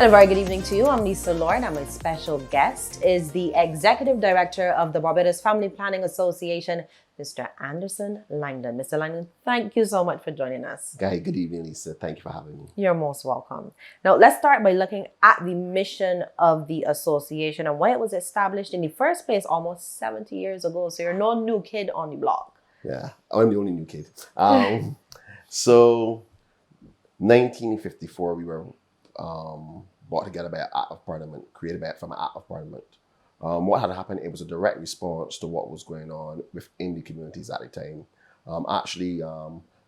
And a very good evening to you. I'm Lisa Lord, and my special guest is the Executive Director of the Barbados Family Planning Association, Mr. Anderson Langdon. Mr. Langdon, thank you so much for joining us. Good evening, Lisa. Thank you for having me. You're most welcome. Now, let's start by looking at the mission of the association and why it was established in the first place almost 70 years ago. So you're no new kid on the block. Yeah, I'm the only new kid. So, 1954, we were brought together by an Act of Parliament, created from an Act of Parliament. What had happened, it was a direct response to what was going on within the communities at the time. I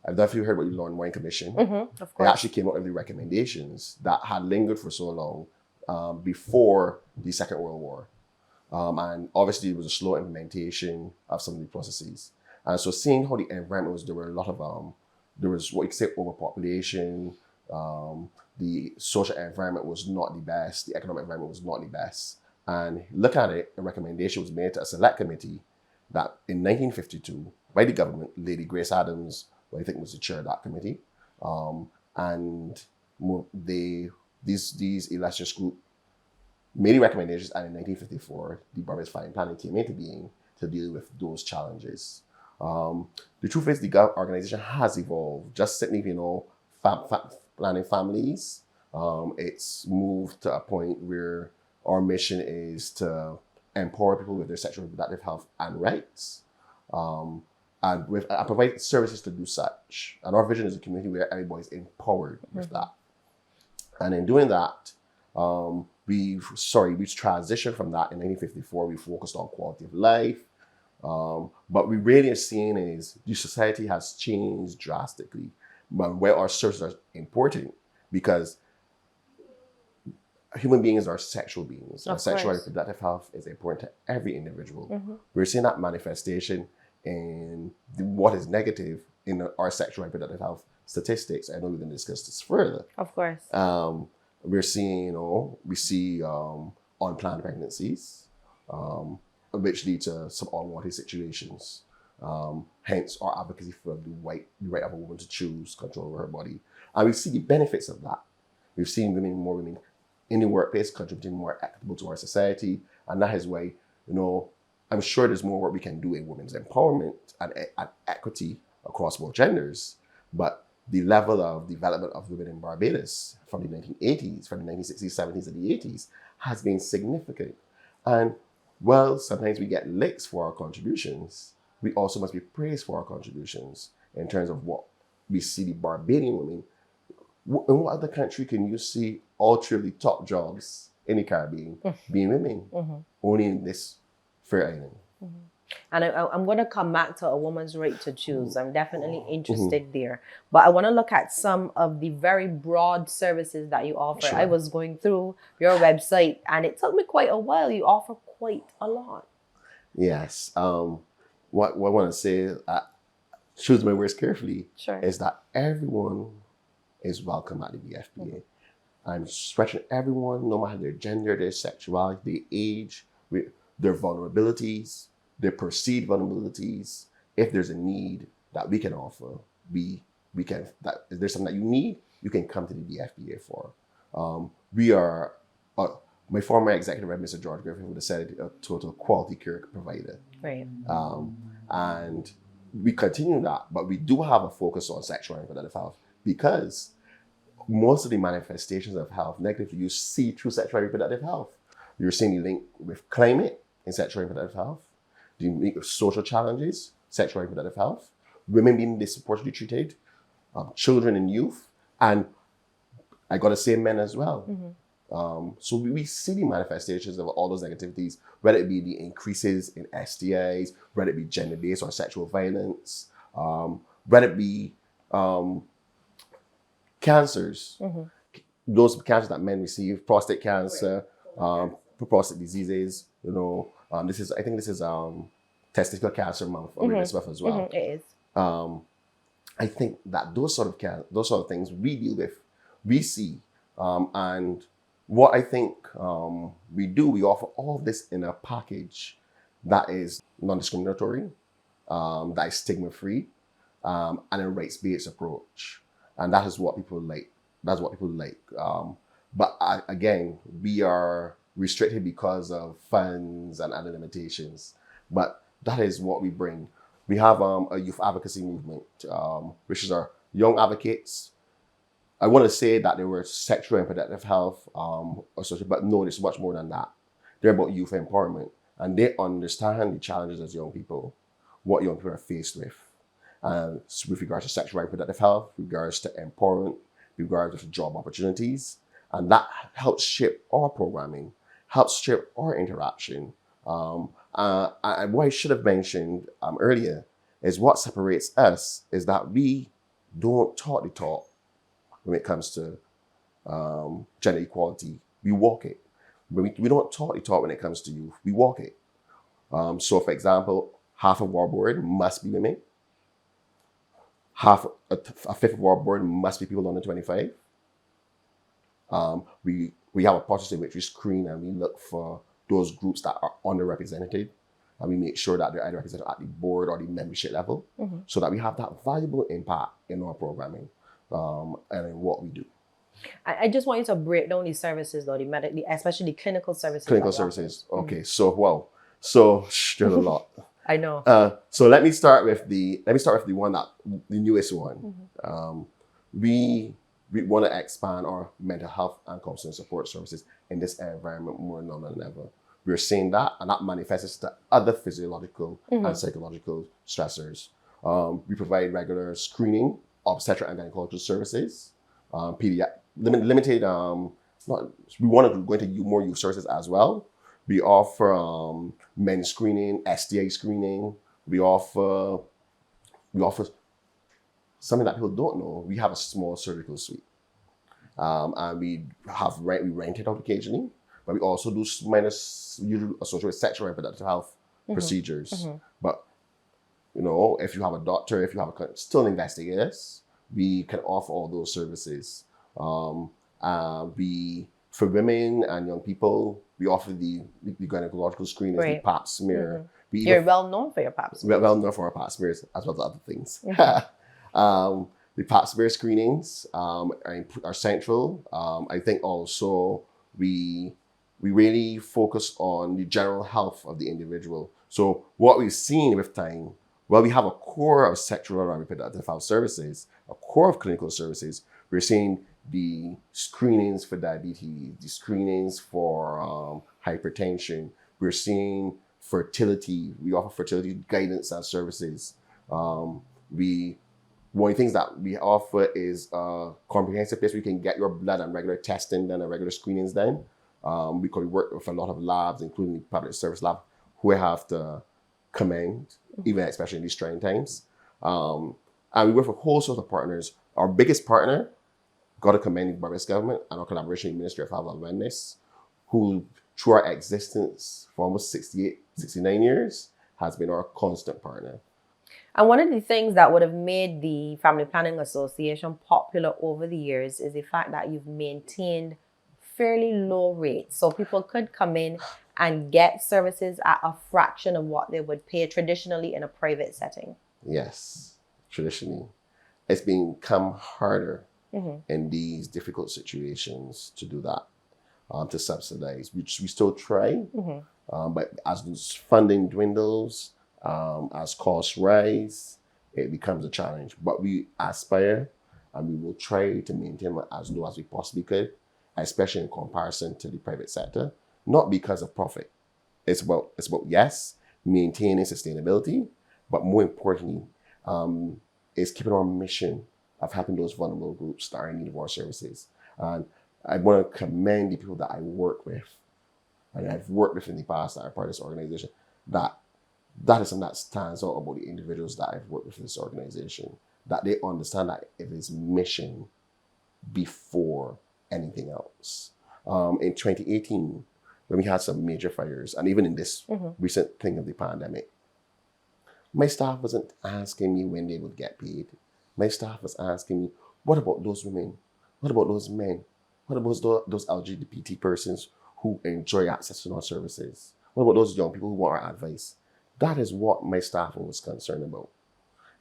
don't know if you heard about the Law and Wine Commission. Of course. They actually came up with the recommendations that had lingered for so long before the Second World War. And obviously, it was a slow implementation of some of the processes. And so seeing how the environment was, there were a lot of, there was what you could say overpopulation, the social environment was not the best, the economic environment was not the best. And look at it, a recommendation was made to a select committee that in 1952, by the government, Lady Grace Adams, who I think was the chair of that committee, and these illustrious group made the recommendations, and in 1954, the Barbados Family Planning came into being to deal with those challenges. The truth is, the organization has evolved. Just simply, planning families, it's moved to a point where our mission is to empower people with their sexual and reproductive health and rights, and provide services to do such. And our vision is a community where everybody is empowered with that. And in doing that, we transitioned from that in 1954. We focused on quality of life. But we really are seeing is the society has changed drastically, but where our services are important because human beings are sexual beings. Our sexual and reproductive health is important to every individual. We're seeing that manifestation in what is negative in our sexual and reproductive health statistics. I know we're going to discuss this further. Of course. We're seeing, we see unplanned pregnancies, which lead to some unwanted situations. Hence our advocacy for the right of a woman to choose control over her body. And we see the benefits of that. We've seen more women in the workplace contributing more equitable to our society. And that is why, I'm sure there's more work we can do in women's empowerment and equity across both genders. But the level of development of women in Barbados from the 1980s, from the 1960s, 70s, and the 80s has been significant. And well, sometimes we get licks for our contributions. We also must be praised for our contributions in terms of what we see the Barbadian women. In what other country can you see all truly top jobs in the Caribbean being women? Only in this fair island. And I'm going to come back to a woman's right to choose. I'm definitely interested there. But I want to look at some of the very broad services that you offer. Sure. I was going through your website and it took me quite a while. You offer quite a lot. Yes. What I want to say, choose my words carefully, is that everyone is welcome at the BFPA. I'm stretching everyone, no matter their gender, their sexuality, their age, their vulnerabilities, their perceived vulnerabilities. If there's a need that we can offer, we can. That if there's something that you need, you can come to the BFPA for. We are. My former executive, Mr. George Griffin, would have said a total quality care provider. Right. And we continue that, but we do have a focus on sexual and reproductive health because most of the manifestations of health negatively you see through sexual and reproductive health. You're seeing the link with climate in sexual and reproductive health, the link with social challenges, sexual and reproductive health, women being disproportionately treated, children and youth, and I got to say men as well. So we see the manifestations of all those negativities, whether it be the increases in STIs, whether it be gender-based or sexual violence, whether it be cancers, those cancers that men receive, prostate cancer, prostate diseases, this is testicular cancer month awareness month as well. It is. I think that those sort of things we deal with, we see, and what I think we do, we offer all of this in a package that is non-discriminatory, that is stigma-free, and a rights-based approach. And that is what people like. That's what people like. But again, we are restricted because of funds and other limitations. But that is what we bring. We have a youth advocacy movement, which is our young advocates. I want to say that they were sexual and reproductive health associated, but no, it's much more than that. They're about youth empowerment, and they understand the challenges as young people, what young people are faced with, so with regards to sexual and reproductive health, regards to empowerment, regards to job opportunities, and that helps shape our programming, helps shape our interaction. And what I should have mentioned earlier is what separates us is that we don't talk the talk when it comes to gender equality. We walk it. We don't talk the talk when it comes to youth. We walk it. So, for example, half of our board must be women. A fifth of our board must be people under 25. We have a process in which we screen and we look for those groups that are underrepresented, and we make sure that they're either represented at the board or the membership level, so that we have that valuable impact in our programming and in what we do. I just want you to break down the services, though, especially the clinical services. Clinical services. Okay, so there's a lot. I know. So let me start with the newest one. We want to expand our mental health and counseling support services in this environment more now than ever. We're seeing that, and that manifests to other physiological and psychological stressors. We provide regular screening, obstetric and gynecological services, limited. We want to go into more youth services as well. We offer men's screening, STI screening. We offer something that people don't know. We have a small surgical suite, and we rent it out occasionally. But we also do minor usually associated with sexual and reproductive health procedures. But if you have a doctor, if you have still investigators, we can offer all those services. For women and young people, we offer the gynecological screening, the pap smear. You're well known for your pap smears. Well known for our pap smears, as well as other things. The pap smear screenings are central. I think also we really focus on the general health of the individual. So what we've seen with time, we have a core of sexual and reproductive health services, a core of clinical services. We're seeing the screenings for diabetes, the screenings for hypertension. We're seeing fertility. We offer fertility guidance and services. One of the things that we offer is a comprehensive place where you can get your blood and regular testing done and regular screenings done. Because we work with a lot of labs, including the public service lab, who I have to commend, even especially in these trying times. And we work with a whole sort of partners. Our biggest partner, got to commend the Barbados government and our collaboration with the Ministry of Health and Wellness, who through our existence for almost 69 years, has been our constant partner. And one of the things that would have made the Family Planning Association popular over the years is the fact that you've maintained fairly low rates. So people could come in and get services at a fraction of what they would pay traditionally in a private setting. Yes, traditionally. It's become harder in these difficult situations to do that, to subsidize. We still try, but as funding dwindles, as costs rise, it becomes a challenge. But we aspire and we will try to maintain as low as we possibly could, especially in comparison to the private sector, not because of profit. It's about yes, maintaining sustainability, but more importantly, is keeping our mission of helping those vulnerable groups that are in need of our services. And I want to commend the people that I work with, and I've worked with in the past that are part of this organization, that is something that stands out about the individuals that I've worked with in this organization, that they understand that it is mission before anything else. In 2018, when we had some major fires, and even in this recent thing of the pandemic, my staff wasn't asking me when they would get paid. My staff was asking me, what about those women? What about those men? What about those LGBT persons who enjoy access to our services? What about those young people who want our advice? That is what my staff was concerned about.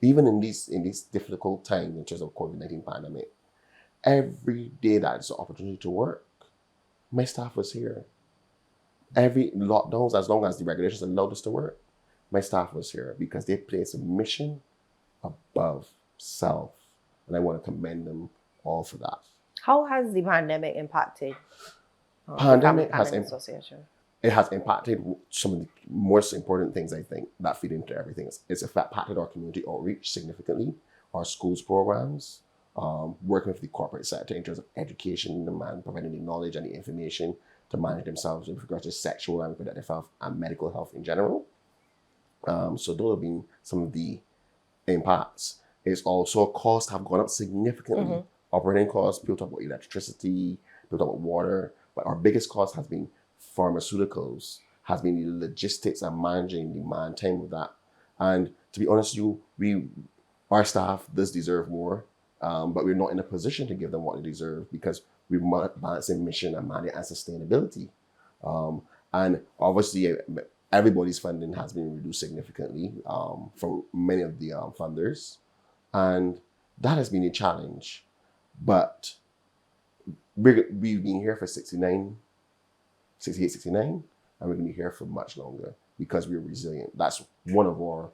Even in these difficult times in terms of COVID-19 pandemic, every day that is an opportunity to work, my staff was here. Every lockdowns, as long as the regulations allowed us to work, my staff was here because they place a mission above self. And I want to commend them all for that. How has the pandemic impacted the Pandemic Family Planning Association? It has impacted some of the most important things, I think, that feed into everything. It's impacted our community outreach significantly, our schools programs, working with the corporate sector in terms of education and providing the knowledge and the information to manage themselves with regards to sexual and reproductive health and medical health in general. So those have been some of the impacts. It's also costs have gone up significantly. Operating costs, people talk about electricity, people talk about water, but our biggest cost has been pharmaceuticals, has been the logistics and managing the man time with that. And to be honest with you, our staff does deserve more, but we're not in a position to give them what they deserve because we're balancing mission and mandate and sustainability. And obviously, everybody's funding has been reduced significantly from many of the funders. And that has been a challenge. But we've been here for 68, 69, and we're going to be here for much longer because we're resilient. That's one of our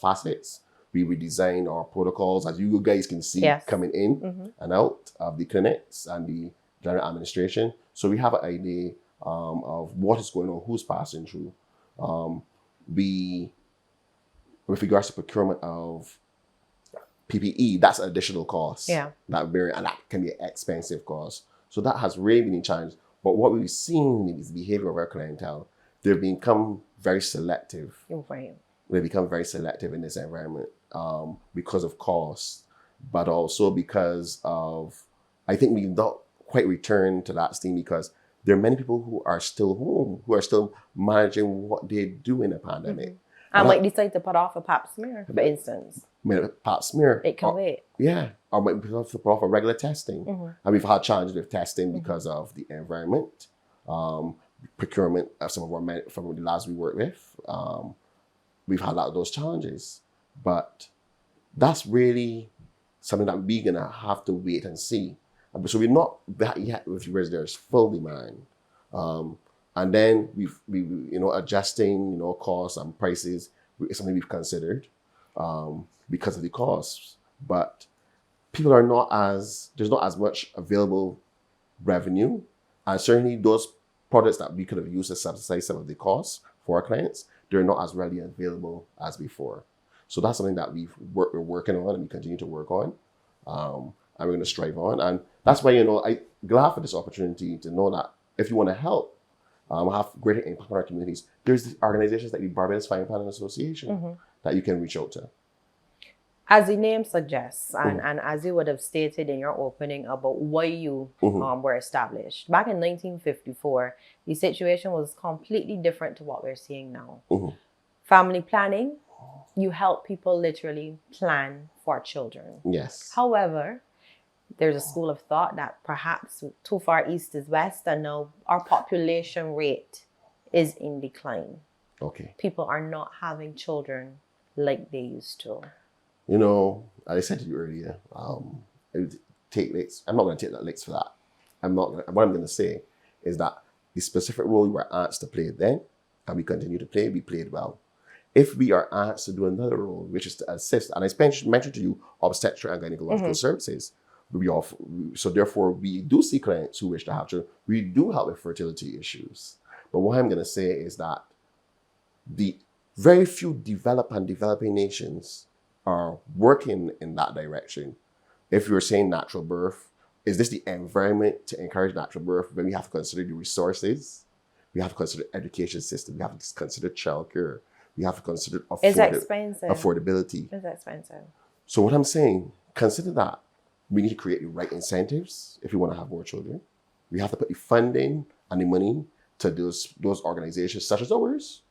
facets. We redesign our protocols, as you guys can see, coming in and out of the clinics and the general administration. So we have an idea of what is going on, who's passing through. With regards to procurement of PPE, that's an additional cost. Yeah. And that can be an expensive cost. So that has really been a challenge. But what we've seen is the behavior of our clientele. They've become very selective. Right. They become very selective in this environment because of cost, but also because of, I think we've not quite returned to that steam because there are many people who are still home, who are still managing what they do in a pandemic. I might decide to put off a pap smear, for instance. Pap smear. It can wait. Yeah, or might put off a regular testing. And we've had challenges with testing because of the environment, procurement of some of the labs we work with. We've had a lot of those challenges, but that's really something that we're gonna have to wait and see. So we're not that yet with where there's full demand, and then we adjusting costs and prices is something we've considered because of the costs, but people there's not as much available revenue, and certainly those products that we could have used to subsidize some of the costs for our clients, they're not as readily available as before. So that's something that we're working on and we continue to work on. And we're going to strive on. And that's why, I'm glad for this opportunity to know that if you want to help have greater impact on our communities, there's organizations like the Barbados Family Planning Association that you can reach out to. As the name suggests, and as you would have stated in your opening about why you were established, back in 1954, the situation was completely different to what we're seeing now. Family planning, you help people literally plan for children. Yes. However, there's a school of thought that perhaps too far east is west, and now our population rate is in decline. Okay. People are not having children like they used to. As I said to you earlier, I would take licks. I'm not going to take that licks for that. What I'm going to say is that the specific role we were asked to play then, and we continue to play, we played well. If we are asked to do another role, which is to assist, and I mentioned to you obstetric and gynecological services, so therefore we do see clients who wish to have children. We do help with fertility issues. But what I'm going to say is that the very few developed and developing nations are working in that direction. If you're saying natural birth, is this the environment to encourage natural birth? Then we have to consider the resources. We have to consider education system. We have to consider childcare. We have to consider affordability. It's expensive. So what I'm saying, consider that. We need to create the right incentives if we want to have more children. We have to put the funding and the money to those organizations such as ours.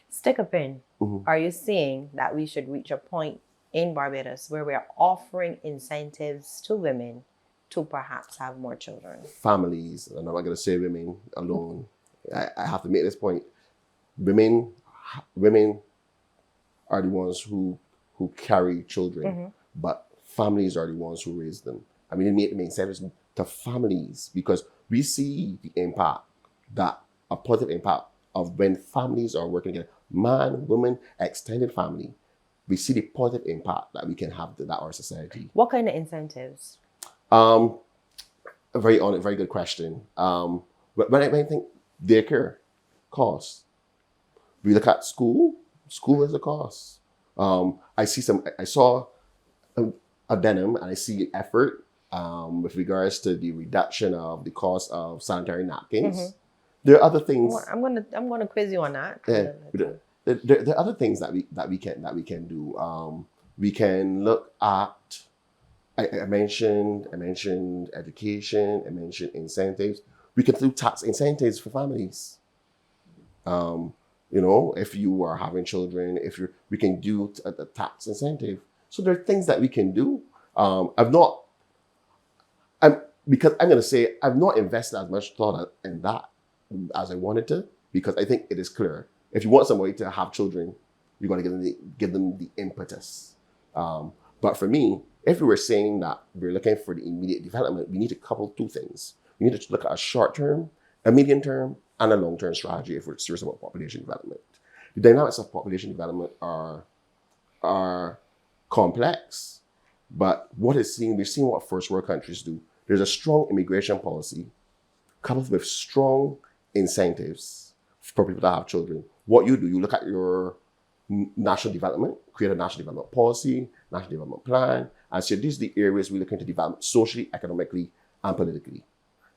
Stick a pin. Are you saying that we should reach a point in Barbados where we are offering incentives to women to perhaps have more children? Families, and I'm not going to say women alone. I have to make this point. Women are the ones who carry children, but families are the ones who raise them. I mean, it make incentives to families because we see the impact, that a positive impact of when families are working together, man, woman, extended family. We see the positive impact that we can have to that our society. What kind of incentives? A very good question. But when I think daycare costs, we look at school. School is a cost. I saw a denim, and I see effort with regards to the reduction of the cost of sanitary napkins. Mm-hmm. There are other things. I'm gonna quiz you on that. There are other things that we can do. We can look at. I mentioned education. I mentioned incentives. We can do tax incentives for families. If you are having children, we can do a tax incentive. So there are things that we can do. Because I'm going to say I've not invested as much thought in that as I wanted to, because I think it is clear. If you want somebody to have children, you're going to give them the impetus. But for me, if we were saying that we're looking for the immediate development, we need to couple two things. We need to look at a short term, a medium term, and a long term strategy if we're serious about population development. The dynamics of population development are complex, but we're seeing what first world countries do. There's a strong immigration policy coupled with strong incentives for people to have children. What you do, you look at your national development, create a national development policy, national development plan, and say these are the areas we're looking to develop socially, economically, and politically.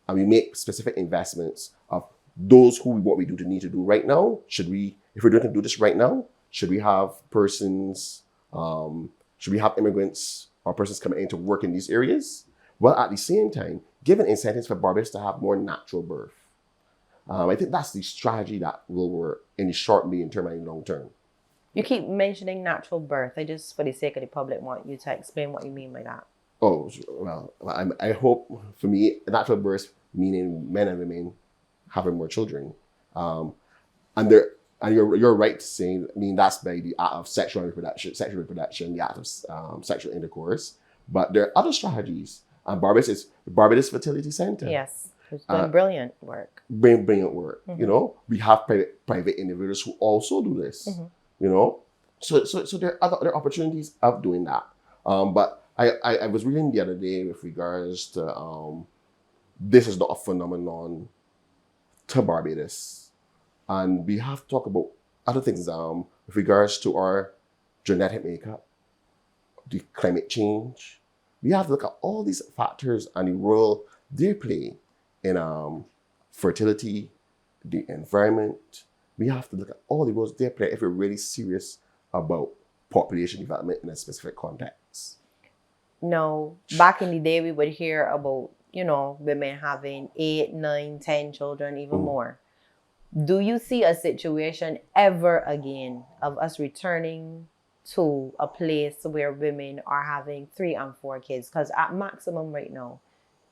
And we make specific investments of those what we need to do right now. If we're going to do this right now, should we have immigrants or persons coming in to work in these areas? Well, at the same time, giving incentives for Barbados to have more natural birth. I think that's the strategy that will work in the short, medium term, and long term. You keep mentioning natural birth. I just, for the sake of the public, want you to explain what you mean by that. Oh, well, I hope, for me, natural birth meaning men and women having more children. And you're right to say, that's by the act of sexual reproduction, the act of sexual intercourse. But there are other strategies. And Barbados Fertility Center. Yes, it's doing brilliant work. Brilliant work. Mm-hmm. We have private individuals who also do this. Mm-hmm. So there are other opportunities of doing that. But I was reading the other day with regards to this is not a phenomenon to Barbados, and we have to talk about other things with regards to our genetic makeup, the climate change. We have to look at all these factors and the role they play in fertility, the environment. We have to look at all the roles they play if we're really serious about population development in a specific context. No, back in the day, we would hear about, women having 8, 9, 10 children, even more. Do you see a situation ever again of us returning to a place where women are having 3 and 4 kids? Because at maximum right now,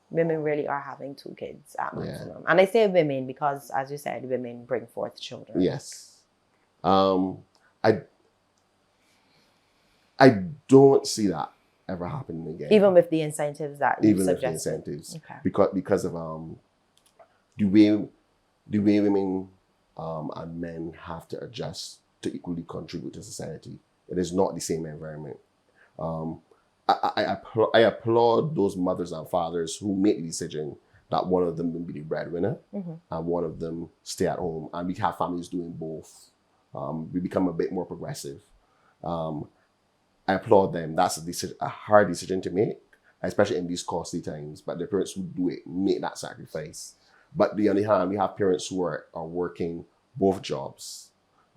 women really are having 2 kids at maximum. Yeah. And I say women because, as you said, women bring forth children. Yes. I don't see that ever happening again. Even with the incentives that you suggested? Even with the incentives. Okay. Because of the way women and men have to adjust to equally contribute to society. It is not the same environment. I applaud those mothers and fathers who make the decision that one of them will be the breadwinner, mm-hmm. and one of them stay at home. And we have families doing both. We become a bit more progressive. I applaud them. That's a hard decision to make, especially in these costly times. But the parents who do it make that sacrifice. But on the other hand, we have parents who are working both jobs.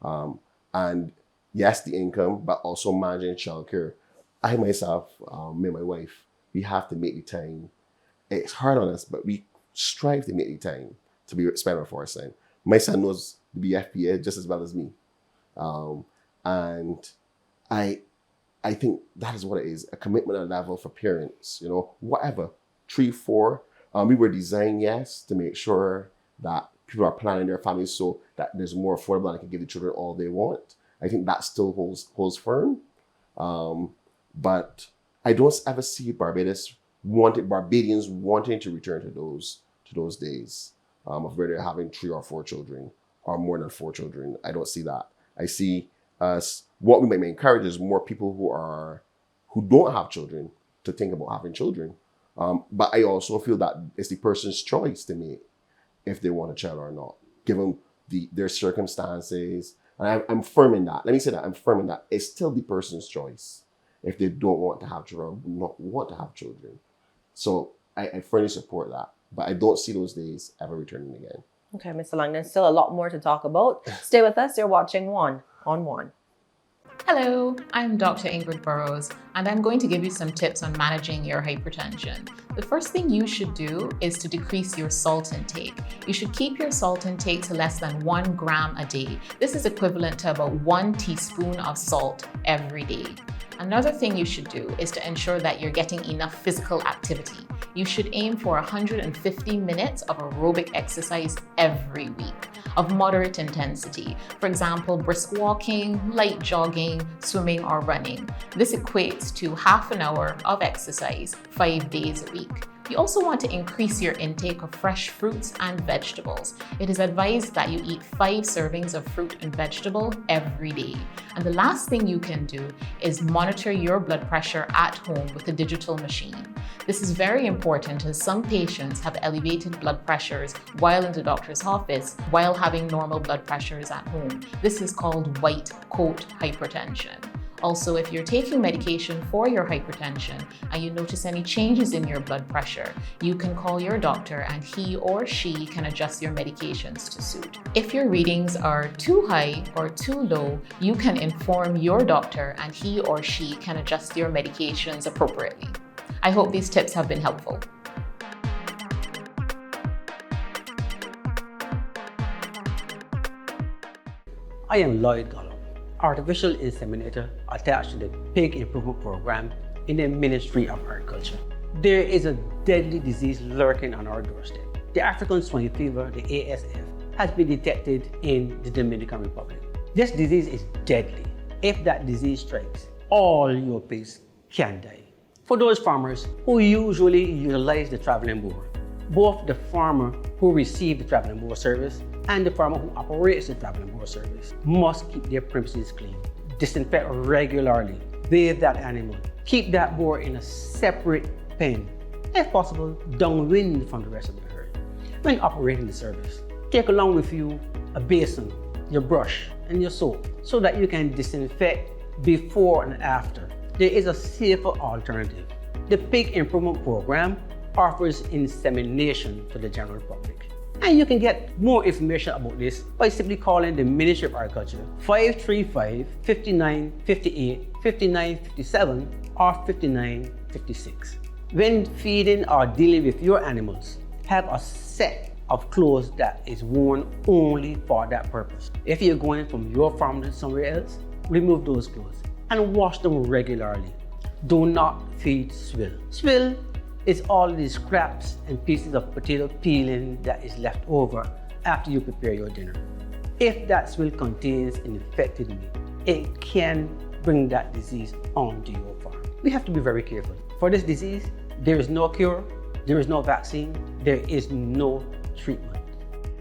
And yes, the income, but also managing childcare. I myself, me and my wife, we have to make the time. It's hard on us, but we strive to make the time to be spent for our son. My son knows the BFPA just as well as me. And I think that is what it is, a commitment level for parents, whatever, 3, 4. We were designed, yes, to make sure that people are planning their families so that there's more affordable and can give the children all they want. I think that still holds firm. But I don't ever see Barbadians wanting to return to those to those days of where they're having 3 or 4 children or more than 4 children. I don't see that. I see us, what we may encourage is more people who don't have children to think about having children. But I also feel that it's the person's choice to make if they want a child or not, given their circumstances. And I'm firm in that. Let me say that I'm firm in that. It's still the person's choice if they don't want to have children, or not want to have children. So I firmly support that. But I don't see those days ever returning again. Okay, Mr. Langdon, still a lot more to talk about. Stay with us. You're watching One on One. Hello, I'm Dr. Ingrid Burrows, and I'm going to give you some tips on managing your hypertension. The first thing you should do is to decrease your salt intake. You should keep your salt intake to less than 1 gram a day. This is equivalent to about 1 teaspoon of salt every day. Another thing you should do is to ensure that you're getting enough physical activity. You should aim for 150 minutes of aerobic exercise every week of moderate intensity. For example, brisk walking, light jogging, swimming, or running. This equates to half an hour of exercise 5 days a week. You also want to increase your intake of fresh fruits and vegetables. It is advised that you eat 5 servings of fruit and vegetable every day. And the last thing you can do is monitor your blood pressure at home with a digital machine. This is very important as some patients have elevated blood pressures while in the doctor's office while having normal blood pressures at home. This is called white coat hypertension. Also, if you're taking medication for your hypertension and you notice any changes in your blood pressure, you can call your doctor and he or she can adjust your medications to suit. If your readings are too high or too low, you can inform your doctor and he or she can adjust your medications appropriately. I hope these tips have been helpful. I am Lloyd Gollum, artificial inseminator attached to the Pig Improvement Program in the Ministry of Agriculture. There is a deadly disease lurking on our doorstep. The African swine fever, the ASF, has been detected in the Dominican Republic. This disease is deadly. If that disease strikes, all your pigs can die. For those farmers who usually utilize the traveling mower, both the farmer who receives the traveling mower service and the farmer who operates the traveling mower service must keep their premises clean. Disinfect regularly, bathe that animal, keep that mower in a separate pen, if possible downwind from the rest of the herd. When operating the service, take along with you a basin, your brush, and your soap so that you can disinfect before and after. There is a safer alternative. The Pig Improvement Program offers insemination to the general public. And you can get more information about this by simply calling the Ministry of Agriculture 535-5958, 5957, or 5956. When feeding or dealing with your animals, have a set of clothes that is worn only for that purpose. If you're going from your farm to somewhere else, remove those clothes and wash them regularly. Do not feed swill. Swill is all these scraps and pieces of potato peeling that is left over after you prepare your dinner. If that swill contains an infected meat, it can bring that disease onto your farm. We have to be very careful. For this disease, there is no cure, there is no vaccine, there is no treatment.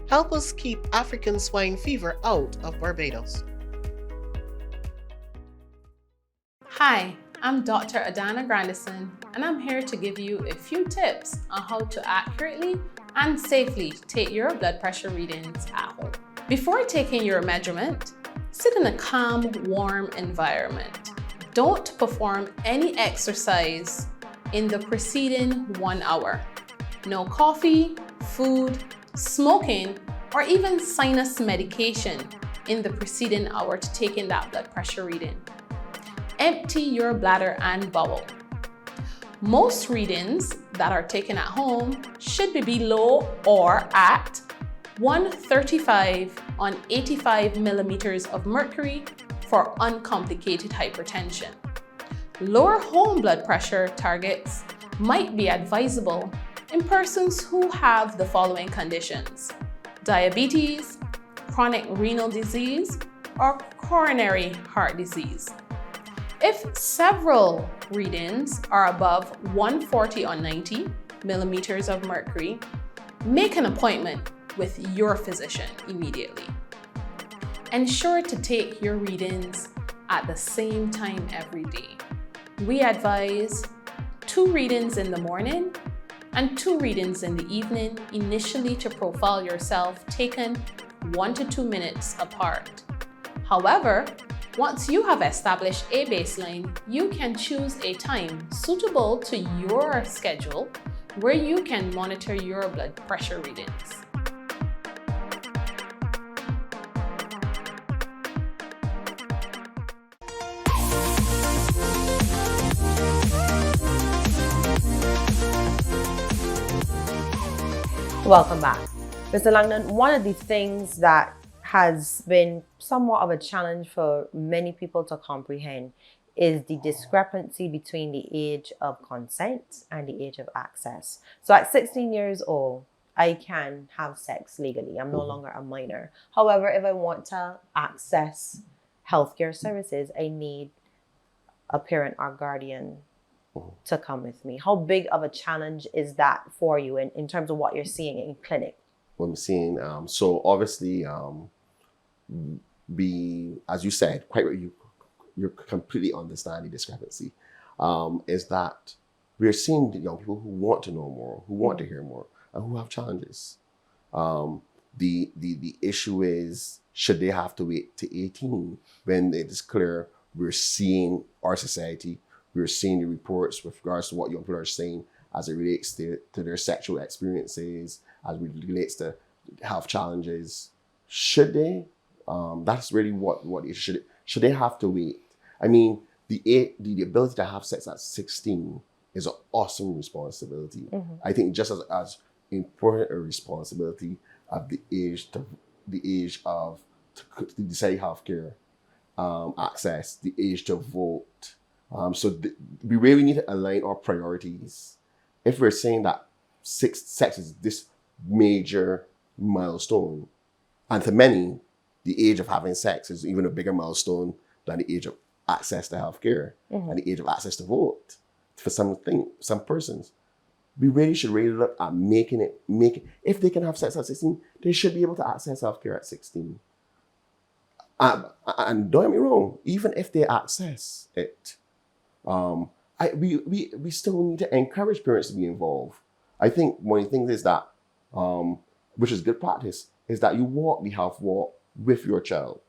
Help us keep African swine fever out of Barbados. Hi, I'm Dr. Adana Grandison, and I'm here to give you a few tips on how to accurately and safely take your blood pressure readings at home. Before taking your measurement, sit in a calm, warm environment. Don't perform any exercise in the preceding 1 hour. No coffee, food, smoking, or even sinus medication in the preceding hour to taking that blood pressure reading. Empty your bladder and bowel. Most readings that are taken at home should be below or at 135 on 85 millimeters of mercury for uncomplicated hypertension. Lower home blood pressure targets might be advisable in persons who have the following conditions: diabetes, chronic renal disease, or coronary heart disease. If several readings are above 140 on 90 millimeters of mercury, Make an appointment with your physician immediately. Ensure to take your readings at the same time every day. We advise 2 readings in the morning and 2 readings in the evening, initially to profile yourself, taken 1 to 2 minutes apart. However, once you have established a baseline, you can choose a time suitable to your schedule where you can monitor your blood pressure readings. Welcome back. Mr. Langdon, one of the things that has been somewhat of a challenge for many people to comprehend is the discrepancy between the age of consent and the age of access. So at 16 years old, I can have sex legally. I'm no longer a minor. However, if I want to access healthcare services, I need a parent or guardian to come with me. How big of a challenge is that for you in terms of what you're seeing in clinic? What I'm seeing, so obviously, as you said, quite right, you completely understand the discrepancy, is that we're seeing the young people who want to know more, who want to hear more, and who have challenges. The issue is, should they have to wait to 18 when it is clear we're seeing our society, we're seeing the reports with regards to what young people are saying as it relates to their sexual experiences, as it relates to health challenges. Should they? That's really what it should they have to wait? I mean, the ability to have sex at 16 is an awesome responsibility. I think just as important a responsibility of the age to decide healthcare access, the age to vote. So we really need to align our priorities. If we're saying that sex is this major milestone, and to many, the age of having sex is even a bigger milestone than the age of access to healthcare and the age of access to vote for some persons. We really should look at making it, if they can have sex at 16, they should be able to access healthcare at 16. And don't get me wrong, even if they access it, we still need to encourage parents to be involved. I think one of the things is that, which is good practice, is that you walk the health walk with your child.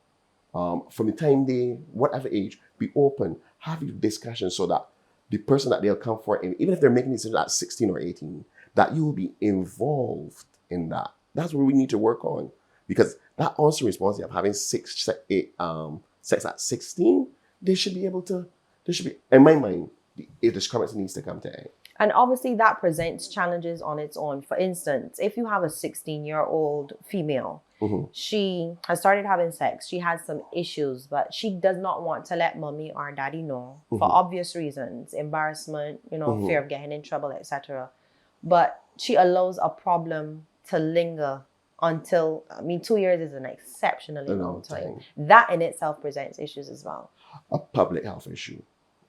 From the time they, whatever age, be open, have your discussion so that the person that they'll come for, even if they're making decisions at 16 or 18, that you will be involved in that. That's what we need to work on. Because that also responsibility of having sex at 16, they should be, in my mind, the discrimination needs to come to end. And obviously that presents challenges on its own. For instance, if you have a 16-year-old female, she has started having sex, she has some issues, but she does not want to let mommy or daddy know for obvious reasons, embarrassment, fear of getting in trouble, etc. But she allows a problem to linger until, 2 years is an exceptionally long time. That in itself presents issues as well. A public health issue,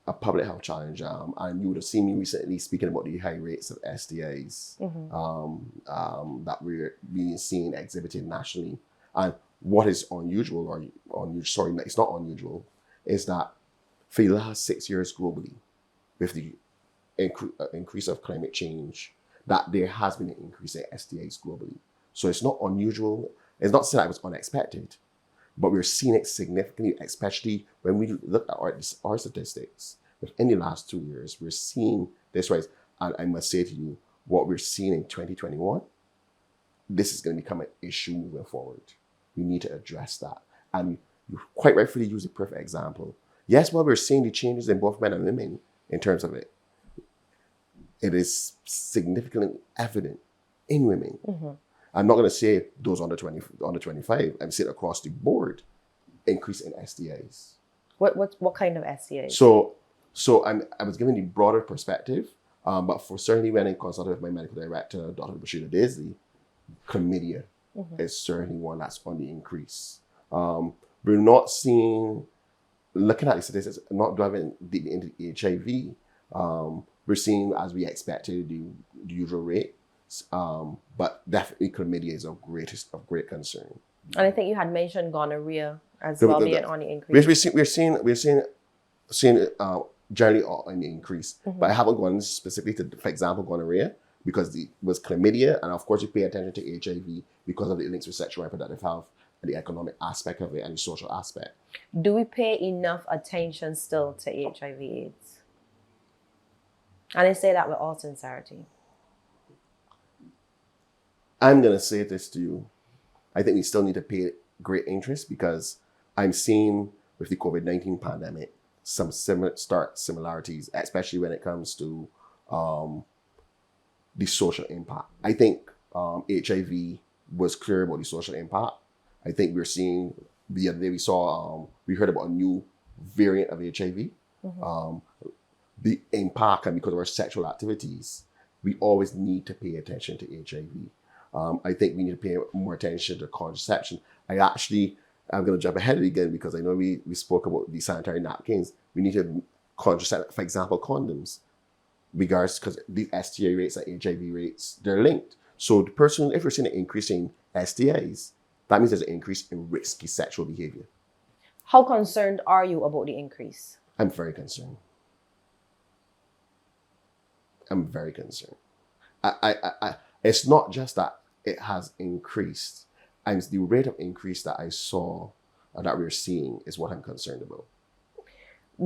a public health challenge. And you would have seen me recently speaking about the high rates of STIs that we're being seen exhibited nationally. And what is unusual, it's not unusual, is that for the last 6 years globally, with the increase of climate change, that there has been an increase in STIs globally. So it's not unusual. It's not saying that it was unexpected, but we're seeing it significantly, especially when we look at our statistics. Within the last 2 years, we're seeing this rise. And I must say to you, what we're seeing in 2021, this is going to become an issue moving forward. We need to address that. And you quite rightfully use a perfect example. Yes, while we're seeing the changes in both men and women in terms of it, it is significantly evident in women. I'm not going to say those under 25. I'm saying across the board, increase in STIs. What kind of STIs? So I was given the broader perspective, but for certainly when I consulted with my medical director, Dr. Bashida Daisley, chlamydia is certainly one that's on the increase. We're not seeing, looking at the statistics, not driving deep into HIV. We're seeing, as we expected, the usual rate. But definitely chlamydia is of great concern. And I think you had mentioned gonorrhea as The- well the- being the- on the increase. We're seeing generally an increase, but I haven't gone specifically to, for example, gonorrhea because it was chlamydia, and of course you pay attention to HIV because of the links with sexual and reproductive health and the economic aspect of it and the social aspect. Do we pay enough attention still to HIV/AIDS? And I say that with all sincerity. I'm gonna say this to you. I think we still need to pay great interest because I'm seeing with the COVID-19 pandemic some similarities, especially when it comes to the social impact. I think HIV was clear about the social impact. I think we're seeing the other day we heard about a new variant of HIV. The impact, and because of our sexual activities, we always need to pay attention to HIV. I think we need to pay more attention to contraception. I'm going to jump ahead again because I know we spoke about the sanitary napkins. We need to contracept, for example, condoms, because these STI rates and HIV rates, they're linked. So the person, if we're seeing an increase in STIs, that means there's an increase in risky sexual behavior. How concerned are you about the increase? I'm very concerned. I'm very concerned. It's not just that it has increased. And the rate of increase that I saw and that we're seeing is what I'm concerned about.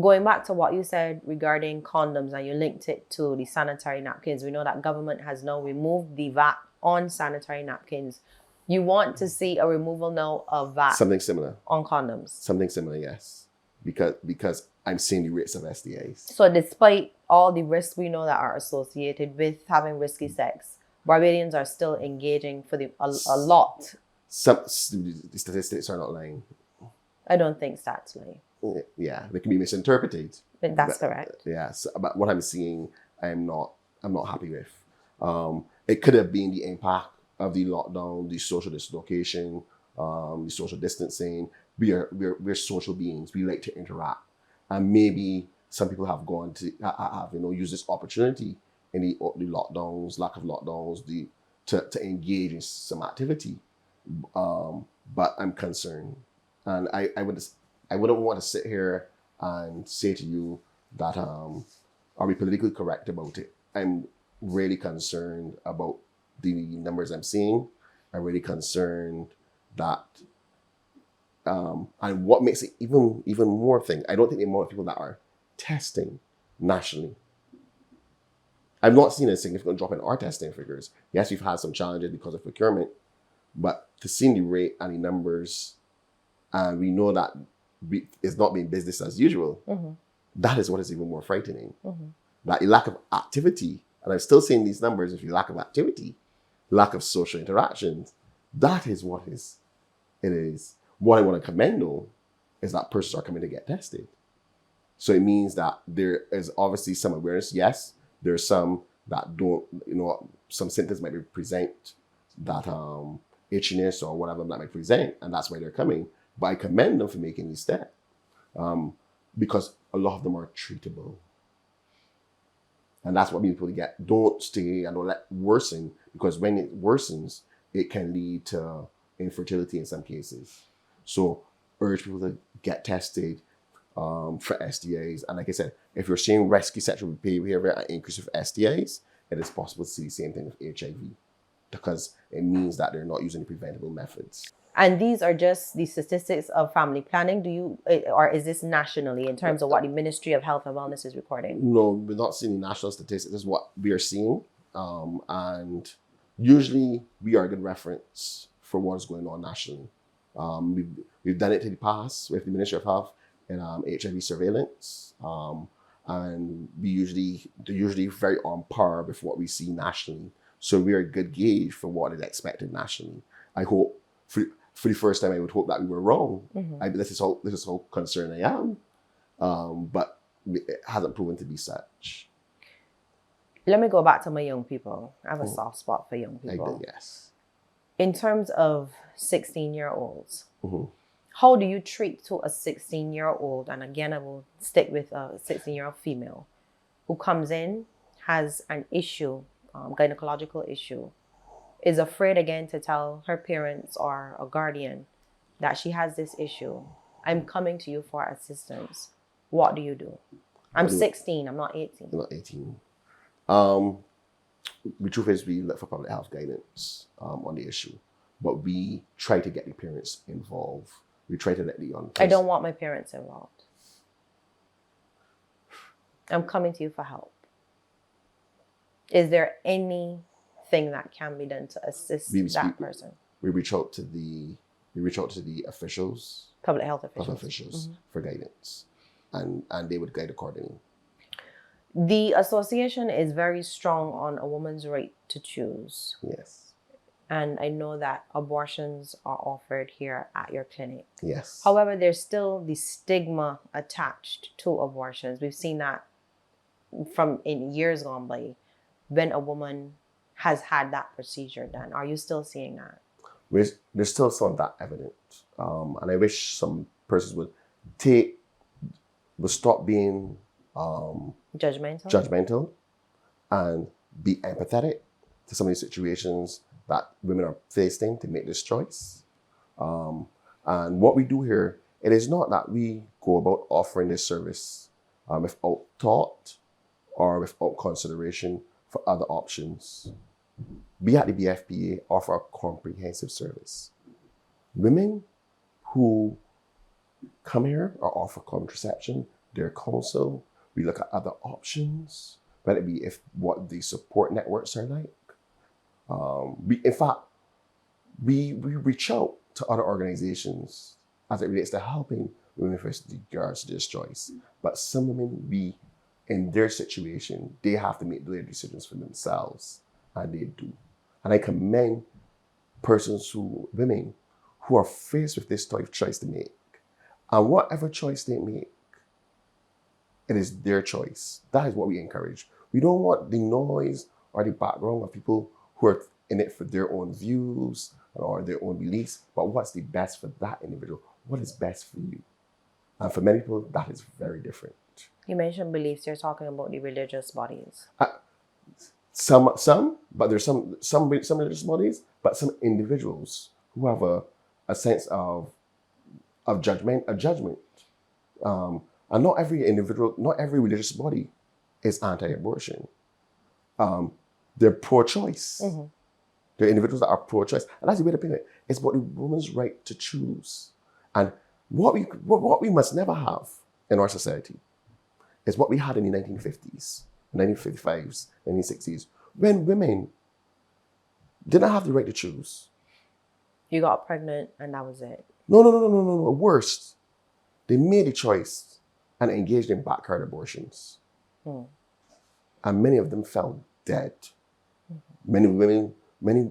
Going back to what you said regarding condoms and you linked it to the sanitary napkins, we know that government has now removed the VAT on sanitary napkins. You want to see a removal now of VAT Something similar. on condoms. Something similar, yes. Because I'm seeing the rates of STIs. So despite all the risks we know that are associated with having risky sex, Barbadians are still engaging for a lot. The statistics are not lying. I don't think stats lie. Yeah, they can be misinterpreted. But that's correct. Yes, but what I'm seeing, I'm not happy with. It could have been the impact of the lockdown, the social dislocation, the social distancing. We're social beings. We like to interact, and maybe some people have gone to use this opportunity in the lockdowns, lack of lockdowns, to engage in some activity. But I'm concerned, and I wouldn't want to sit here and say to you that are we politically correct about it. I'm really concerned about the numbers I'm seeing. I'm really concerned that and what makes it even more thing, I don't think the amount of people that are testing nationally. I've not seen a significant drop in our testing figures. Yes, we've had some challenges because of procurement, but to see the rate and the numbers, and we know that it's not being business as usual, that is what is even more frightening. That a lack of activity, and I'm still seeing these numbers, if you lack of activity, lack of social interactions, that is what it is. What I want to commend though, is that persons are coming to get tested. So it means that there is obviously some awareness. Yes, there's some that don't, some symptoms might be present that itchiness or whatever that might present, and that's why they're coming. But I commend them for making these steps because a lot of them are treatable. And that's what people get. Don't stay and don't let it worsen, because when it worsens, it can lead to infertility in some cases. So urge people to get tested for STIs. And like I said, if you're seeing risky sexual behavior and increase of STIs, it is possible to see the same thing with HIV, because it means that they're not using preventable methods. And these are just the statistics of family planning. Or is this nationally in terms of what the Ministry of Health and Wellness is recording? No, we're not seeing the national statistics. This is what we are seeing. And usually we are a good reference for what's going on nationally. We've done it in the past with the Ministry of Health and HIV surveillance. And they're usually very on par with what we see nationally. So we're a good gauge for what is expected nationally. I hope for the first time, I would hope that we were wrong. This is how concerned I am. But it hasn't proven to be such. Let me go back to my young people. I have a soft spot for young people. Yes. In terms of 16-year-olds, how do you treat to a 16-year-old, and again, I will stick with a 16-year-old female, who comes in, has an issue gynecological issue, is afraid again to tell her parents or a guardian that she has this issue, I'm coming to you for assistance, what do you do? I'm 16, I'm not 18. You're not 18. The truth is we look for public health guidance on the issue, but we try to get the parents involved. We try to let the young I don't want my parents involved. I'm coming to you for help. Is there anything that can be done to assist that person? We reach out to the officials, Public health officials, mm-hmm. for guidance, and they would guide accordingly. The association is very strong on a woman's right to choose. Yes. And I know that abortions are offered here at your clinic. Yes. However, there's still the stigma attached to abortions. We've seen that from in years gone by when a woman has had that procedure done. Are you still seeing that? There's still some of that evidence. And I wish some persons would stop being judgmental and be empathetic to some of these situations that women are facing to make this choice. And what we do here, it is not that we go about offering this service without thought or without consideration for other options. We at the BFPA offer a comprehensive service. Women who come here or offer contraception, their counsel, we look at other options, whether it be what the support networks are like. We reach out to other organizations as it relates to helping women with regards to this choice. But some women, in their situation, they have to make their decisions for themselves, and they do. And I commend women who are faced with this type of choice to make. And whatever choice they make, it is their choice. That is what we encourage. We don't want the noise or the background of people who are in it for their own views or their own beliefs, but what's the best for that individual? What is best for you? And for many people, that is very different. You mentioned beliefs. You're talking about the religious bodies. Some, but there's some religious bodies, but some individuals who have a sense of judgment. And not every individual, not every religious body is anti-abortion. They're pro-choice. Mm-hmm. There are individuals that are pro-choice. And that's the way to put it. It's about the woman's right to choose. And what we must never have in our society is what we had in the 1950s, 1955s, 1960s, when women didn't have the right to choose. You got pregnant and that was it. No. Worst, they made a choice and engaged in backyard abortions. And many of them fell dead. Many women. One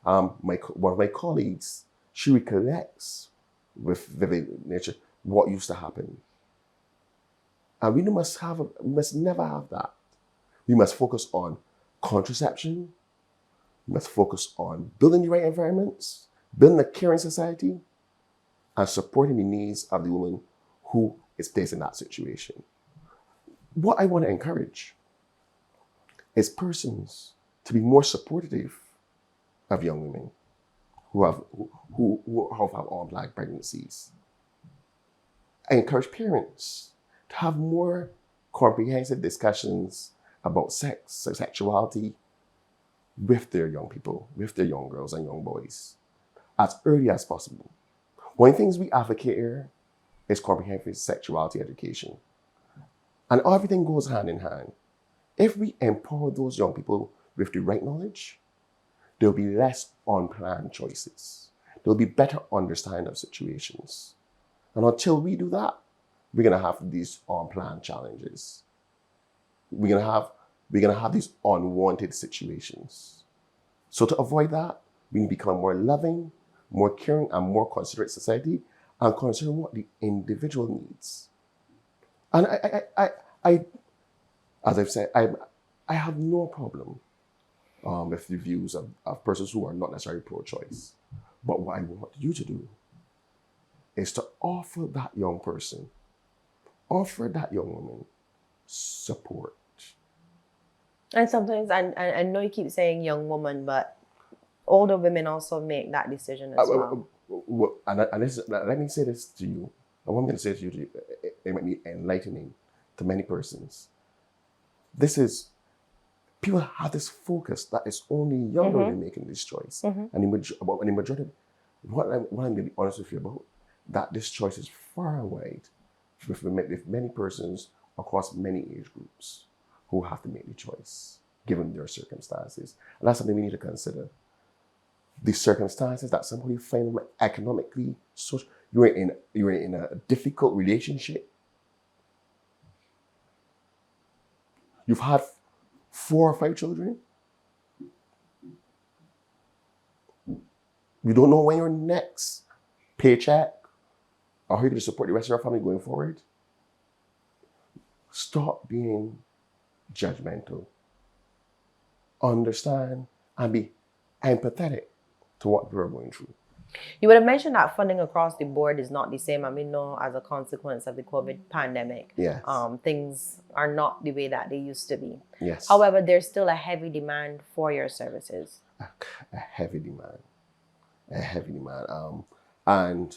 of my colleagues, she recollects with vivid nature what used to happen. And we must never have that. We must focus on contraception. We must focus on building the right environments, building a caring society, and supporting the needs of the woman who is placed in that situation. What I want to encourage is persons to be more supportive of young women who have unplanned pregnancies. I encourage parents to have more comprehensive discussions about sex, sexuality with their young people, with their young girls and young boys, as early as possible. One of the things we advocate here is comprehensive sexuality education. And everything goes hand in hand. If we empower those young people with the right knowledge, there'll be less unplanned choices. There'll be better understanding of situations. And until we do that, we're gonna have these unplanned challenges. We're gonna have these unwanted situations. So to avoid that, we need to become a more loving, more caring, and more considerate society, and consider what the individual needs. And I as I've said, I have no problem with the views of persons who are not necessarily pro-choice. But what I want you to do is to offer that young person, offer that young woman support. And sometimes, and I know you keep saying young woman, but older women also make that decision as well. Let me say this to you. And what I'm going to say to you, it might be enlightening to many persons. This is, people have this focus that it's only young women making this choice. And the majority, what I'm going to be honest with you about, that this choice is far and wide with many persons across many age groups who have to make the choice given their circumstances. And that's something we need to consider. The circumstances that somebody find economically, social, you're in a difficult relationship. You've had 4 or 5 children. You don't know when your next paycheck or how you're going to support the rest of your family going forward. Stop being judgmental. Understand and be empathetic to what we're going through. You would have mentioned that funding across the board is not the same. And we know as a consequence of the COVID pandemic, Yes. Things are not the way that they used to be. Yes. However, there's still a heavy demand for your services. A heavy demand. A heavy demand. And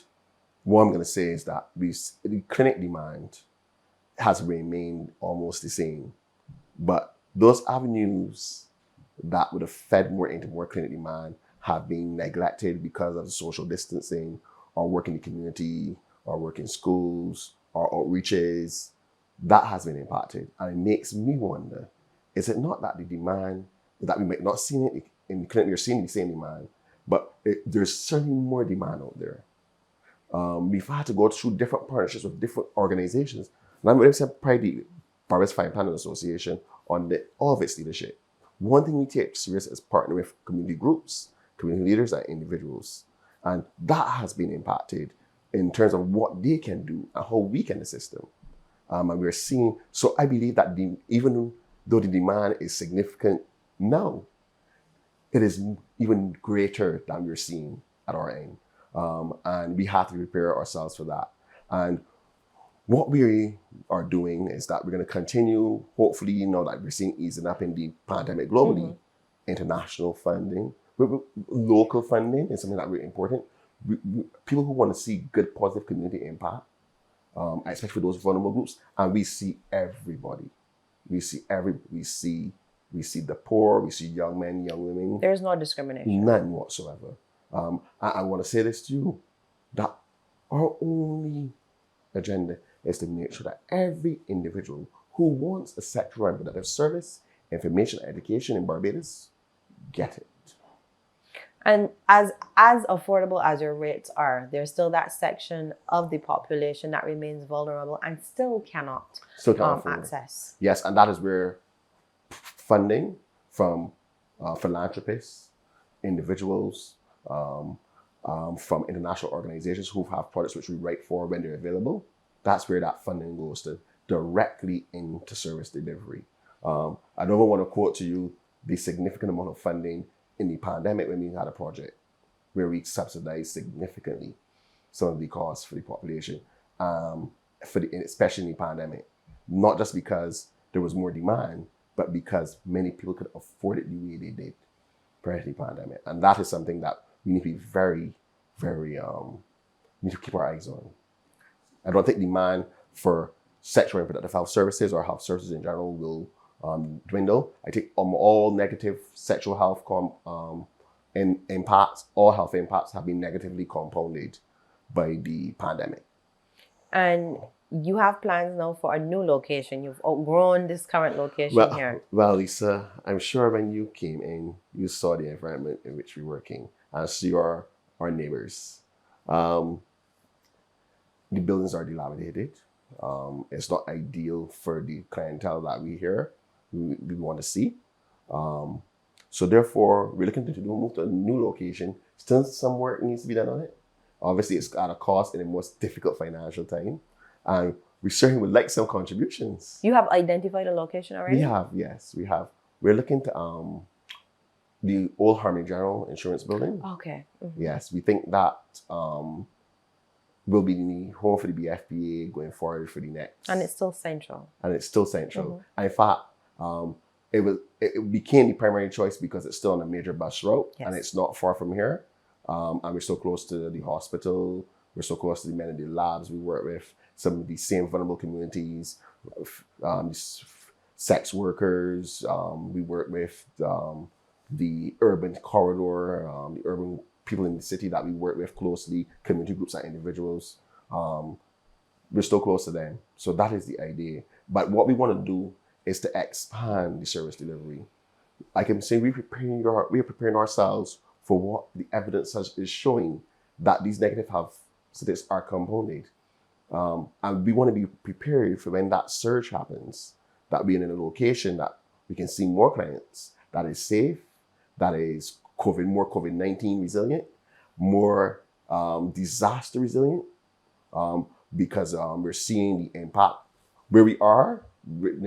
what I'm going to say is that the clinic demand has remained almost the same. But those avenues that would have fed more into more clinic demand have been neglected because of social distancing or work in the community or work in schools or outreaches. That has been impacted. And it makes me wonder, is it not that the demand, that we might not see it in the clinic, we're seeing the same demand, but there's certainly more demand out there. We've had to go through different partnerships with different organizations. And I'm going to pride the Barbados Family Planning Association on all of its leadership. One thing we take serious is partnering with community groups, community leaders, and individuals. And that has been impacted in terms of what they can do and how we can assist them. And we're seeing, so I believe that even though the demand is significant now, it is even greater than we're seeing at our end. And we have to prepare ourselves for that. And what we are doing is that we're going to continue, hopefully, that we're seeing easing up in the pandemic globally, international funding, local funding is something that really important. People who want to see good, positive community impact, especially for those vulnerable groups, and we see everybody. We see the poor, we see young men, young women. There's no discrimination. None whatsoever. I want to say this to you, that our only agenda is to make sure that every individual who wants a sexual and reproductive service, information, education in Barbados, get it. And as affordable as your rates are, there's still that section of the population that remains vulnerable and still cannot access. Yes, and that is where funding from philanthropists, individuals, from international organizations who have products which we write for when they're available, that's where that funding goes to directly into service delivery. I don't want to quote to you the significant amount of funding in the pandemic when we had a project where we subsidized significantly some of the costs for the population, especially in the pandemic. Not just because there was more demand, but because many people could afford it the way they did prior to the pandemic. And that is something that we need to be very, very, need to keep our eyes on. I don't think demand for sexual and reproductive health services or health services in general will dwindle. I think all negative sexual health impacts, all health impacts have been negatively compounded by the pandemic. And you have plans now for a new location. You've outgrown this current location here. Well, Lisa, I'm sure when you came in, you saw the environment in which we're working and see our neighbors. The buildings are dilapidated. It's not ideal for the clientele that we want to see. So therefore, we're looking to move to a new location. Still some work needs to be done on it. Obviously, it's at a cost in the most difficult financial time. And we certainly would like some contributions. You have identified a location already? We have, yes, we have. We're looking to the old Harmony General Insurance Building. Okay. Mm-hmm. Yes, we think that will be the home for the BFPA going forward for the next. And it's still central. And it's still central. Mm-hmm. And in fact, it became the primary choice because it's still on a major bus route and Yes. it's not far from here. And we're so close to the hospital. We're so close to the men in the labs. We work with some of these same vulnerable communities, sex workers. We work with the urban corridor, the urban people in the city that we work with closely, community groups and individuals. We're still close to them. So that is the idea. But what we want to do is to expand the service delivery. Like I'm saying, we are preparing ourselves for what the evidence is showing, that these negative health statistics are compounded. And we want to be prepared for when that surge happens, that we're in a location that we can see more clients, that is safe, that is more COVID-19 resilient, more disaster resilient, because we're seeing the impact where we are,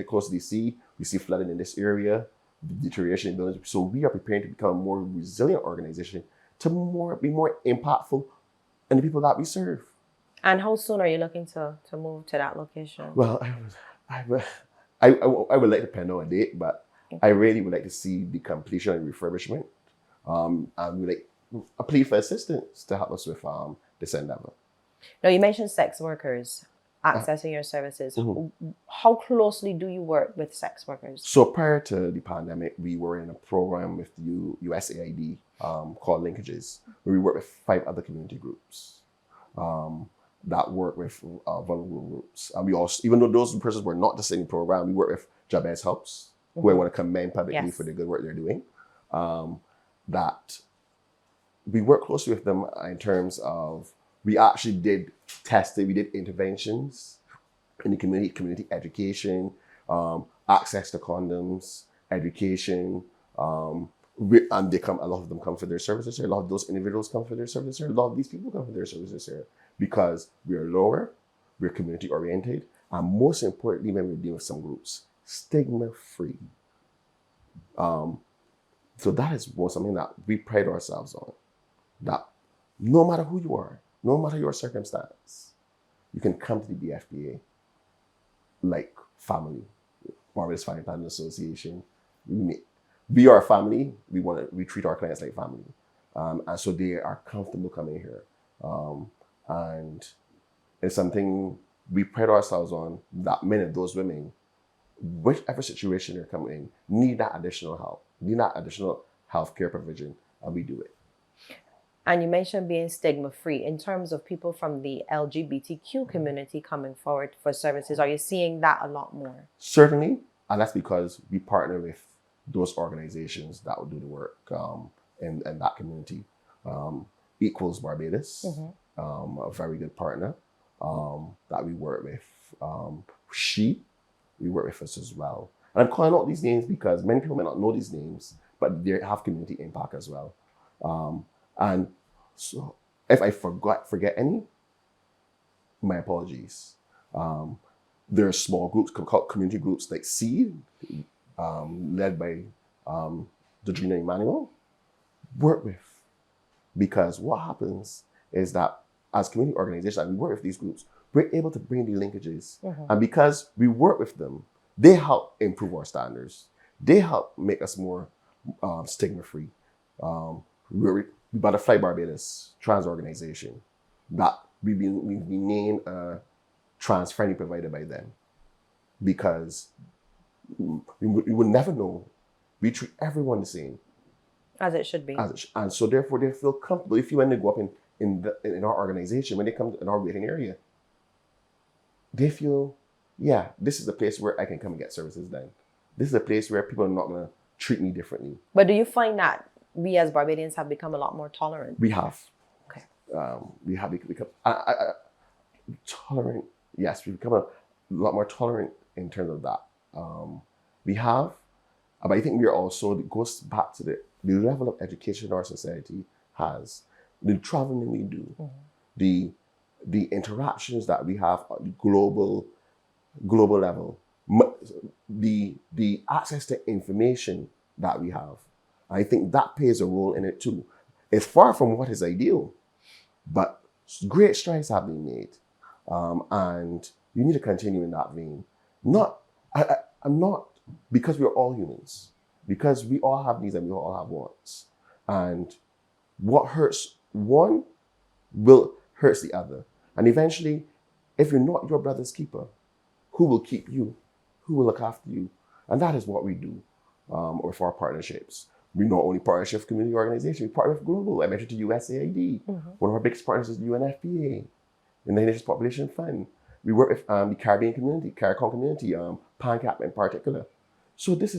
close to the sea. We see flooding in this area, deterioration in buildings. So we are preparing to become a more resilient organization to be more impactful in the people that we serve. And how soon are you looking to move to that location? Well, I would like to pen on a date, but I really would like to see the completion and refurbishment. And we like a plea for assistance to help us with this endeavor. Now, you mentioned sex workers accessing your services. How closely do you work with sex workers? So prior to the pandemic, we were in a program with the USAID called Linkages, where we work with 5 other community groups that work with vulnerable groups. And we also, even though those persons were not the same program, we work with Jabez Helps, who I want to commend publicly for the good work they're doing. That we work closely with them in terms of, we actually did testing, we did interventions in the community education, access to condoms, education, and a lot of them come for their services here. A lot of those individuals come for their services here. A lot of these people come for their services here because we are lower, we're community oriented, and most importantly, when we're dealing with some groups, stigma free. So that is something that we pride ourselves on. That no matter who you are, no matter your circumstance, you can come to the BFPA like family. Barbados Family Planning Association. We are a family. We treat our clients like family, and so they are comfortable coming here. And it's something we pride ourselves on, that many of those women, whichever situation they're coming in, need that additional help, need that additional healthcare provision, and we do it. And you mentioned being stigma-free. In terms of people from the LGBTQ community coming forward for services, are you seeing that a lot more? Certainly, and that's because we partner with those organizations that will do the work in that community. Equals Barbados, a very good partner that we work with. We work with us as well. And I'm calling out these names because many people may not know these names, but they have community impact as well. And so if I forget any, my apologies. There are small groups called community groups like SEED, led by Dodrina Emmanuel, work with. Because what happens is that as community organizations, we work with these groups, we're able to bring the linkages. And because we work with them, they help improve our standards. They help make us more stigma-free. We Butterfly Barbados trans organization, that we've been named a trans-friendly provider by them, because we would never know. We treat everyone the same. As it should be. And so therefore they feel comfortable. If you when they go up in our organization, when they come in our waiting area, they feel, yeah, this is a place where I can come and get services done. This is a place where people are not going to treat me differently. But do you find that we as Barbadians have become a lot more tolerant? We have. Okay. We have become tolerant. Yes, we've become a lot more tolerant in terms of that. We have, but I think we are also, it goes back to the level of education our society has, the traveling we do, the interactions that we have at the global level, the access to information that we have. I think that plays a role in it too. It's far from what is ideal, but great strides have been made. And you need to continue in that vein. I'm not because we're all humans, because we all have needs and we all have wants. And what hurts one will hurt the other. And eventually, if you're not your brother's keeper, who will keep you? Who will look after you? And that is what we do with our partnerships. We not only partnership with community organizations, we partner with global. I mentioned to USAID. One of our biggest partners is the UNFPA, the Indigenous Population Fund. We work with the Caribbean community, CARICOM community, PANCAP in particular. So it's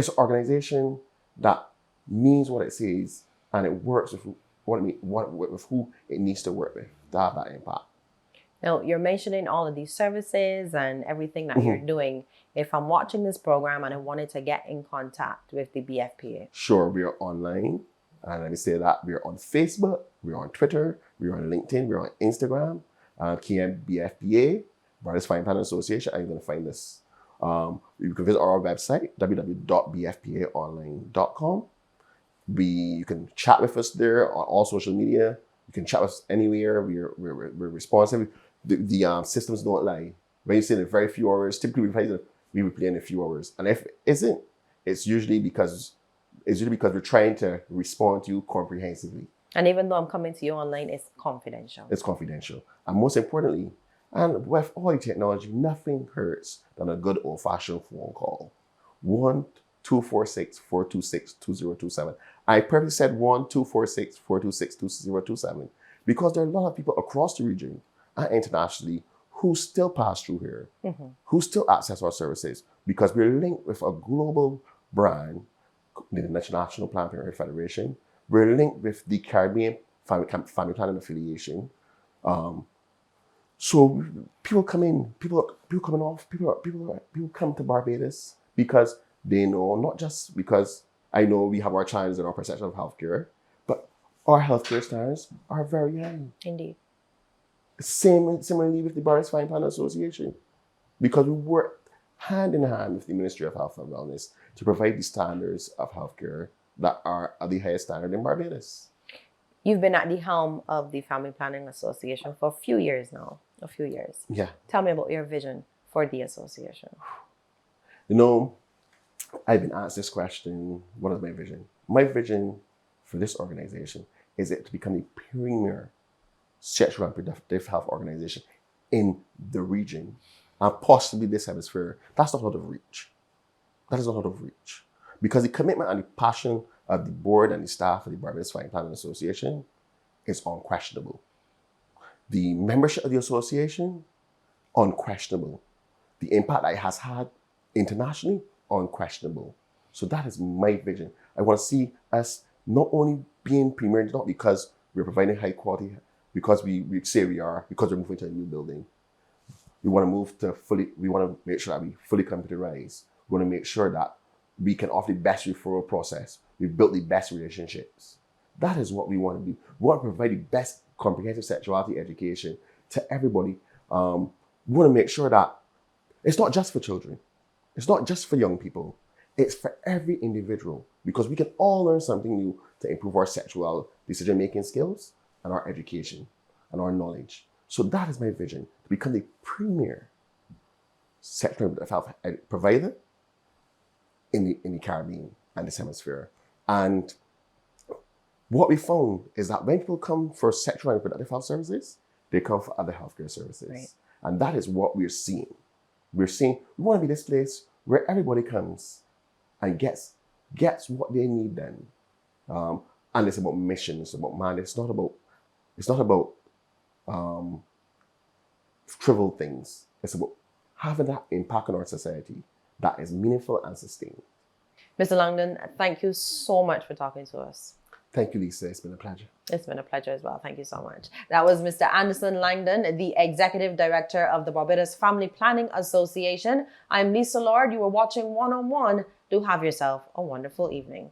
an organization that means what it says, and it works with with who it needs to work with to have that impact. Now, you're mentioning all of these services and everything that you're doing. If I'm watching this program and I wanted to get in contact with the BFPA. Sure, we are online. And let me say that we're on Facebook, we're on Twitter, we're on LinkedIn, we're on Instagram, KMBFPA, Barbados Family Planning Association, and you're going to find this. You can visit our website, www.bfpaonline.com. You can chat with us there on all social media. You can chat with us anywhere. We're responsive. The systems don't lie. When you say in very few hours, typically we play in a few hours. And if it isn't, it's usually because we're trying to respond to you comprehensively. And even though I'm coming to you online, it's confidential. It's confidential. And most importantly, and with all the technology, nothing hurts than a good old-fashioned phone call. 1-246-426-2027. I purposely said 1-246-426-2027 because there are a lot of people across the region and internationally who still pass through here, who still access our services because we're linked with a global brand, the International Planned Parenthood Federation. We're linked with the Caribbean Family Planning Affiliation. So people come to Barbados because they know, not just because I know we have our challenges in our perception of healthcare, but our healthcare standards are very high. Indeed. Similarly with the Barbados Family Planning Association, because we work hand in hand with the Ministry of Health and Wellness to provide the standards of healthcare that are of the highest standard in Barbados. You've been at the helm of the Family Planning Association for a few years now. Yeah. Tell me about your vision for the association. You know, I've been asked this question, what is my vision? My vision for this organization is it to become the premier sexual and reproductive health organization in the region and possibly this hemisphere. That's not out of reach. That is not out of reach. Because the commitment and the passion of the board and the staff of the Barbados Family Planning Association is unquestionable. The membership of the association, unquestionable. The impact that it has had internationally, unquestionable. So that is my vision. I want to see us not only being premier, not because we're providing high quality, because we say we are, because we're moving to a new building. We want to make sure that we fully computerize. We want to make sure that we can offer the best referral process. We've built the best relationships. That is what we want to do. We want to provide the best comprehensive sexuality education to everybody. We want to make sure that it's not just for children. It's not just for young people. It's for every individual because we can all learn something new to improve our sexual decision-making skills and our education and our knowledge. So that is my vision, to become the premier sexual and reproductive health provider in the Caribbean and this hemisphere. And what we found is that when people come for sexual and reproductive health services, they come for other healthcare services. Right. And that is what we're seeing. We're saying we want to be this place where everybody comes and gets what they need then. And it's about mission, it's about man, it's not about trivial things. It's about having that impact on our society that is meaningful and sustained. Mr. Langdon, thank you so much for talking to us. Thank you, Lisa. It's been a pleasure. It's been a pleasure as well. Thank you so much. That was Mr. Anderson Langdon, the Executive Director of the Barbados Family Planning Association. I'm Lisa Lord. You were watching One on One. Do have yourself a wonderful evening.